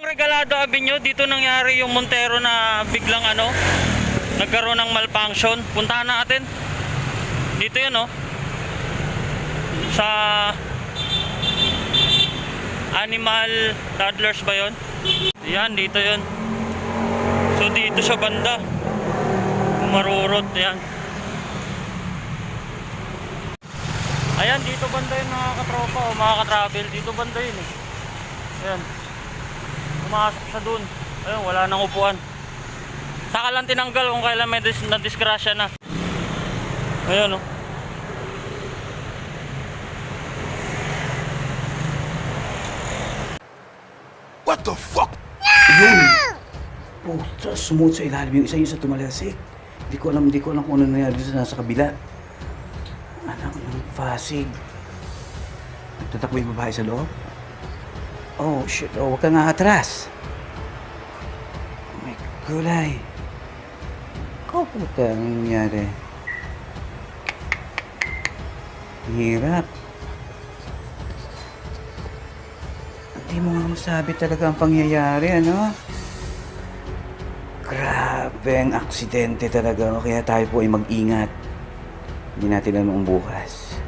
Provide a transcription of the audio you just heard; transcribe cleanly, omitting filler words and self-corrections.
Regalado Avenue, dito nangyari yung Montero na biglang nagkaroon ng malfunction. Puntahan natin. Dito yun sa Animal Toddlers ba yun? Yan, dito yun. So dito sa banda marurot yan. Ayan, dito banda yun mga katropa o mga katravel. Dito banda yun Ayan, pumasok siya dun. Ayun, wala nang upuan. Saka lang tinanggal kung kailan may na-disgrasya na. Ayun What the fuck? Yun! Puta, sumut sa ilalim yung isa yung sa tumalasik. Hindi ko alam kung ano nangyari dito sa nasa kabila. Anak ng fasig. Tatakbo yung babae sa loob? Oh, shit. Oh, huwag ka nga atras. Oh my gulay. Ikaw puta, ano nangyari? Hirap. Hindi mo nga masabi talaga ang pangyayari, ano? Grabe ang aksidente talaga. Kaya tayo po ay mag-ingat. Hindi natin alam ang bukas.